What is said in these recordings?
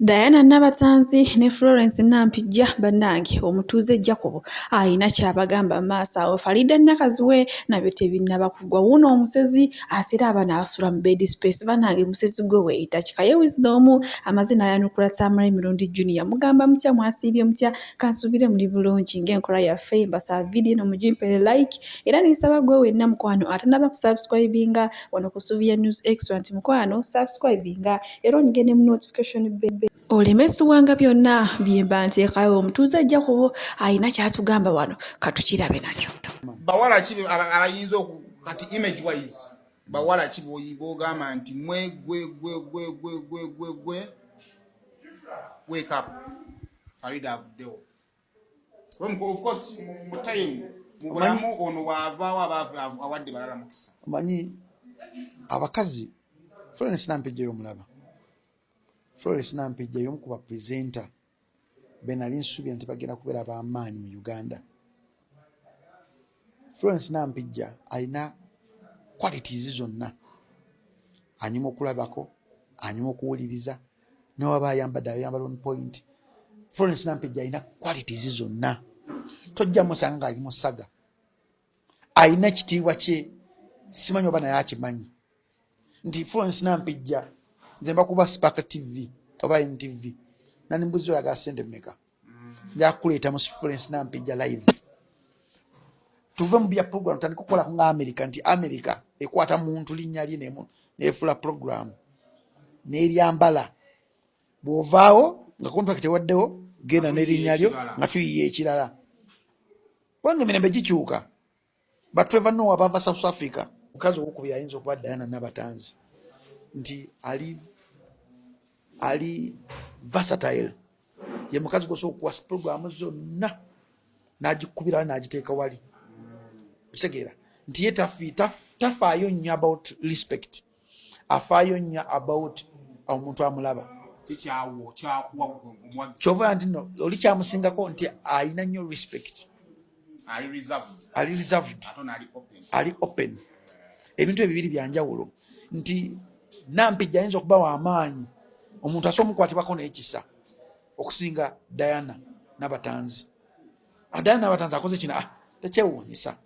Diana Nabatanzi ne Florence Nampijja bannange omutuuze Jacob ayina kyabagamba maaso awo. Farida Nakazuwe nabyo tebinnaba kugwa. Wuno Omusezi asira abaana abasula mu bed space. Bannange Musezi gwe weeyita Kikaye Wisdom amazina ayanukula Tamara emirundi Junior. Mugamba mutya, mwasiibye mutya? Kansubire muli bulungi ng'enkola yaffe. Mbasaba video no mugimpere like era ninsaba gwe wenna mukwano atanaba kusubscribinga wano ku Suvia News Extra nti mukwano subscribinga era onyigene mu notification bell. Olemesi wanga byonna byemba nteekayo. Omutuuze ajja kubo ayina kyatugamba wano katukirabe nakyo. Bawala kibi abayinza kati image wise bawala kibi bogamba nti mwe gwe wake up Farida avuddewo. Of course mutayimu mubulamu ono wavaawo awadde balala mukisa. Manyi abakazi Florence Nampijja y'omulaba. Florence Nampijja y'omu ku bapresenter benali nsuubira nti bagenda kubeera b'amaanyi mu Uganda. Florence Nampijja alina qualities zonna. Anyuma okulabako, anyuma okuwuliriza, n'owaba ayambadde ayambala on point. Florence Nampijja alina qualities zonna. Tojja musanga ng'ali mu ssaga. Alina ekitiibwa kye, simanyi oba naye akimanyi. Nti Florence Nampijja nze mbakuba Spark TV oba NTV nani mbuzi oyo agasente mmeka njakuleeta mu Florence Nampijja live tuve mu bya program tandika okukola nga America nti America ekwata muntu linnya lye neefula program n'eryambala bw'ovaawo nga contract ewaddewo genda n'erinnya lyo nga tuyiye ekirala kubanga emirembe gikyuka batweva nowa bava South Africa mukazi owokubiri ayinza okuba Diana Nabatanzi nti ali versatile ye mukazi goso kwa program zonna najikubira najiteeka wali kitegeera nti ye tafaayo nnyo about respect afaayo nnyo about omuntu amulaba kyova nti no oli kyamusingako nti alina nnyo respect ali reserved ali open ebintu ebibiri byanjawulo nti Nampijja ayinza okuba w'amaanyi omuntu asobola omukwatibwako n'ekisa okusinga Diana Nabatanzi. Diana Nabatanzi akoze kino tekyewuunyisa.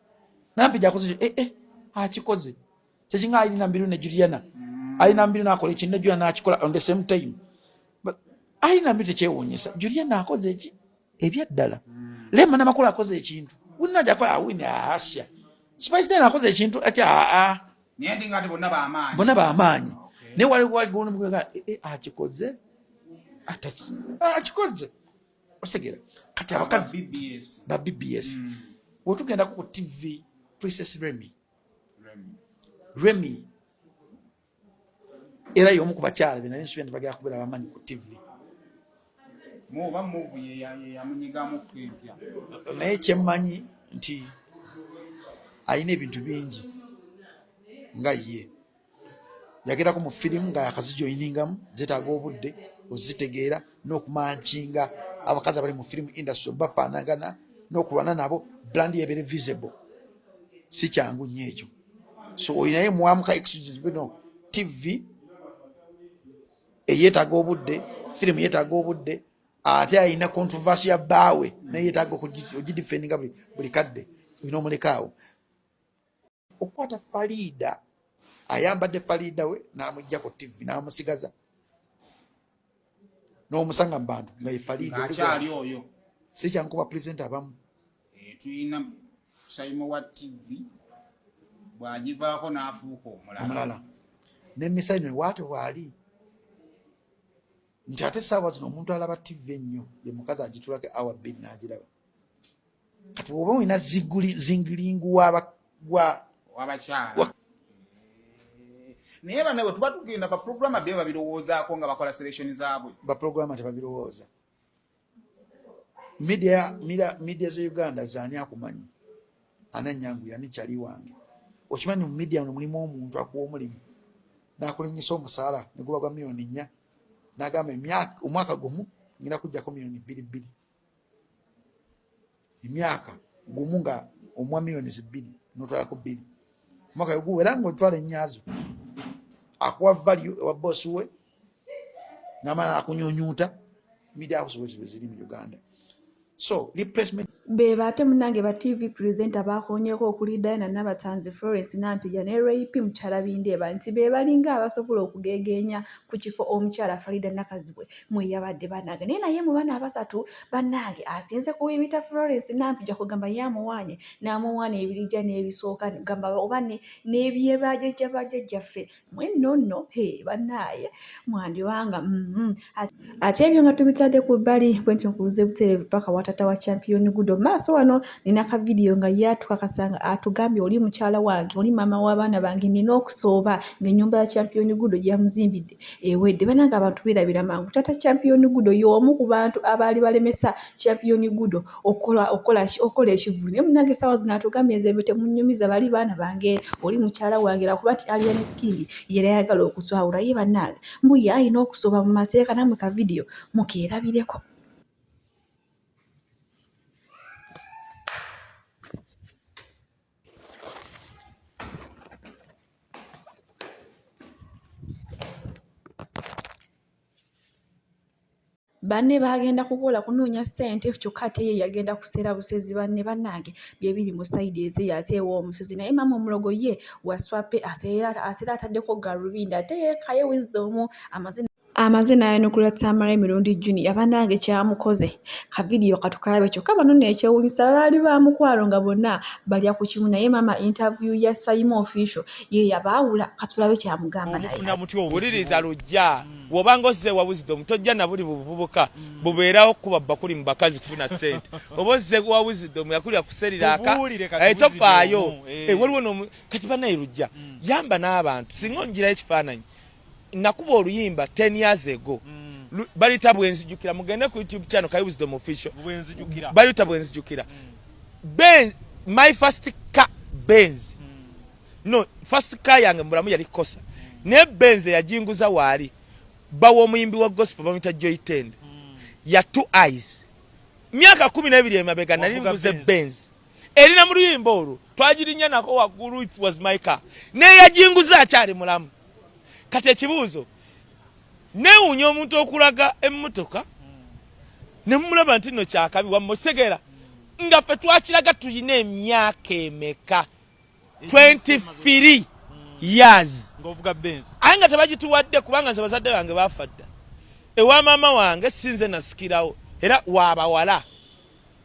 Nampijja akoze akikoze kyekinga alina mbiru ne Juliana alina mbiru n'akola ekintu ne Juliana n'akikola on the same time alina mbiru tekyewuunyisa. Juliana akoze eki ebyaddala Lema n'amakulu akoze ekintu wunajja ko awini asya Spice Diana akoze ekintu niyendi ngati bonna b'amaanyi ne wali akikoze akikoze otegera kati abakazi ba BBS wotugenda ku TV Princess Remy era y'omu ku bakyala benali nsuubira nti bagenda kubeera b'amaanyi ku TV naye kyemmanyi nti alina ebintu bingi nga ye yagerako mu firimu nga yakazijoyiningamu zetaaga obudde ozitegeera n'okumankinga abakazi abali mu firimu industry bafaanagana n'okulwana nabo brand yebere visible si kyangu nnyo ekyo. So oyinaye mwamuka excuse bino TV eyetaaga obudde firimu yetaaga obudde ate ayina controversy ya bbaawe naye yetaaga ogidifendinga buli kadde olina omulekaawo okukwata Farida ayambadde Farida we n'amujja ku TV n'amusigaza n'omusanga mu bantu nga ye Farida akyali oyo si kyankuba presenter abamu tulina Saimo wa TV bw'agivaako n'afuuka omulala n'emisaino ewaate waali nti ate essaawa zino omuntu alaba TV ennyo ye mukazi agitulako awa 2 n'agiraba kati oba olina zingiringu w'abakyala naye banawe tuba tugenda baprograma bye babirowoozaako nga bakola selection zaabwe baprograma tebabirowooza. Media za Uganda zaani akumanyi ananyangu yani kyali wange okimanyi mu media mulimu omuntu akuwa omulimu n'akulinyisa omusaala ne guba gwa miliyoni 4 n'agamba omwaka gumu ngina kujjako miliyoni 2 emyaka gumu nga omwa miliyoni 2 n'otwalako 2 mwaka guwera ng'otwala ennyazo akuwa value ewa boss we namala akunyonyuta media households ziri mu Uganda. So replacement beba ate munange ba TV presenter bakonyeeko okuli Diana Nabatanzi, Florence Nampijja ne Rape mukyala Bindeeba nti be balinga abasobola okugegeenya ku kifo omukyala Farida Nakazibwe mwe yabadde bannange. Naye mu bana abasatu bannange asinze kuwibita Florence Nampijja kugamba yamuwaanye n'amuwaana ebirija n'ebisooka gamba oba n'ebyebajjajja bajjajjaffe mwennono bannaaye mwandiwanga ate ebyo nga tubitadde ku bbali bwe ntukuuze butereevu paka watata wa champion Gudo maaso wano nina ka video nga yatukakasanga atugambye oli mukyala wange oli mama w'abaana bange nina okusooba ng'ennyumba ya champion Gudo gyamuzimbidde ewedde bananga abantu birabira mangu. Tata champion Gudo y'omu ku bantu abaali balemesa champion Gudo okola ekivulu naye munange sawa zino atugambye nze bwe temunnyumiza bali baana bange oli mukyala wange lwakuba nti Alien Sking yera yagala okutwawula ye bannange mbuye ayina okusooba mu mateeka namwe ka video mukeerabireko. Banne bagenda kukola kunoonya ssente kyokka ate ye yagenda kuseera busezi banne bannange bye biri mu sayidi eze yateewa Omusezi naye mama omulogo ye waswape aseera ataddeko Garubindi ate yeekaye Wisdom amazina ayanukula Tamara emirundi Junior bannange kyamukoze ka video katukalabe kyokka bano nekyewuunyisa baali bamukwalo nga bonna balya ku kimu naye mama interview ya Saimo official ye yabaawula katulabe kyamugamba naye wuliriza lujja wobanga ozze wa Wisdom tojja na buli buvubuka bubeerawo kuba bakuli mu bakazi kufuna ssente oba ozze wa Wisdom yakulira kuserira aka tofaayo waliwo kati bannaye lujja yamba n'abantu singa onjirayo ekifaananyi nakuba oluyimba 10 years ago balita bwenzijukira mugende ku YouTube channel ka Wisdom official balita bwenzijukira Benz my first car Benz no first car yange mulamu yali kosa ne Benz yajinguza wali bawo muyimbi wa gospel bamita Joy Tend ya 2 eyes myaka 12 emabega nali nguze Benz erina mu luyimbo olwo twagirinya nako waggulu it was my car ne yajinguza akyali mulamu. Kati ekibuuzo neewuunya omuntu okulaga emmotoka ne mmulaba nti nno kyakabi wamusegera nga ffe twakiraga tulina emyaka emeka 23 years ng'ovuga Benz aye nga tebagituwadde kubanga nze bazadde bange baafa dda ewa maama wange sinze nasikirawo era waabawala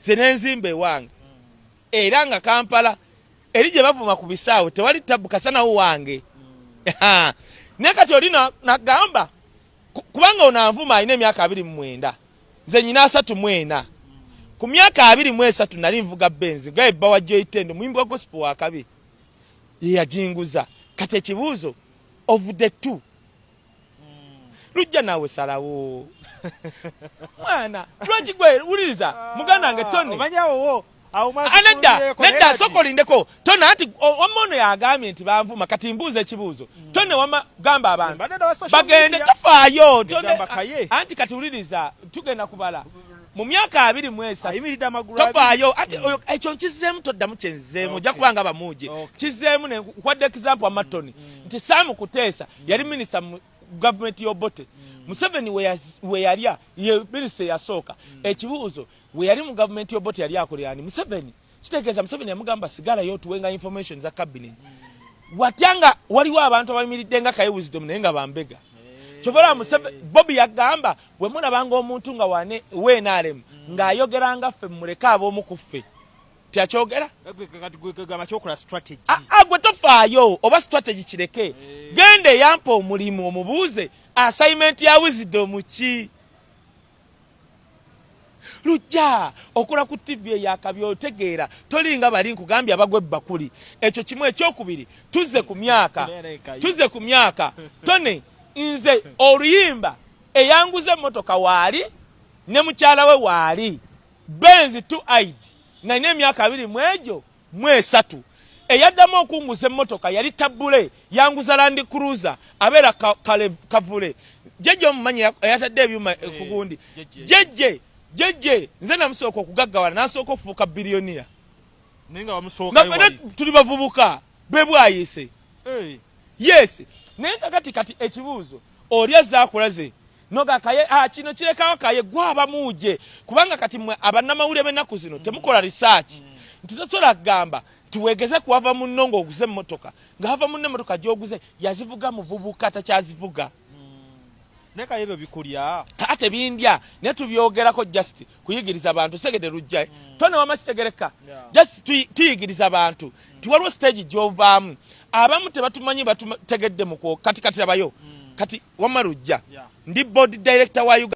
ze n'enzimba ewange era nga Kampala eri gye bavuma ku bisaawo tewali tabu kasanawo wange naye kati oli nagamba kubanga onanvuma alina emyaka 29 nze nyina 34 ku myaka 23 nali nvuga Benz nga ebba wa Joy Tend muyimbi wa gospel wakabi ye yajinguza. Kati ekibuuzo of the two lujja nawe salawo mwana lwaki gwe wuliriza muganda wange Tony omanyawo nedda sokolindeko tona ati omono yagambye nti banvuma kati mbuuze ekibuuzo tone wama gamba abantu bagende tofaayo anti kati wuliriza tugenda kubala mu myaka 23 tofaayo ati ekyo kizeemu toddamu kyenzeemu ojja kubanga bamuuje kizeemu nkwadde example amatoni nti Sam Kuteesa yali minisita mu government y'Obote Museveni we yalya ye minisita yasooka ekibuuzo we yali mu government y'Obote yali akolera ani Museveni kitegeeza Museveni yamugamba sigala yotuwenga information za cabinet watyanga waliwo abantu abayimiridde nga Kaye Wisdom naye nga bambega kyobola Museveni Bobby yagamba bwe mulabanga omuntu nga wane wenarem ng'ayogeranga ffe muleka ab'omu ku ffe tyakyogera gwe tofaayo oba strategy kireke gende yampa omulimu omubuuze assignment ya Wisdom ki lujja okola ku TV yakabi otegeera tolinga bali nkugambye abagwe bakuli ekyo kimu ekyokubiri tuzze ku myaka tone nze oluyimba eyanguze emmotoka waali ne mukyala we waali Benz 2-eyed nalina emyaka 23 eyaddamu okunguza emmotoka yali tabule yanguza Land Cruiser abeera kavule jeje omumanyi yatadde ebyuma ku gundi jeje nze namusooka okugaggawala n'asooka okufuuka biliyoniya nga tuli bavubuka bebwayise yes naye kati ekibuuzo oli azaakulaze noga kaye kino kirekawo kaye gwaba muje kubanga kati mwe abannamawulire b'ennaku zino temukola research nti tosobola kugamba tuwegeze kuwava munno ng'oguze emmotoka ng'ava munno emmotoka gy'oguze yazivuga muvubuka takyazivuga neka ebyo bikulya ate bindya ne tubyogerako just kuyigiriza abantu segede lujja tone wamasitegereka just tuyigiriza abantu tiwaliwo stage gy'ovaamu abamu tebatumanyi batutegedde muko kati abayo kati wamarujja ndi board director wa Uganda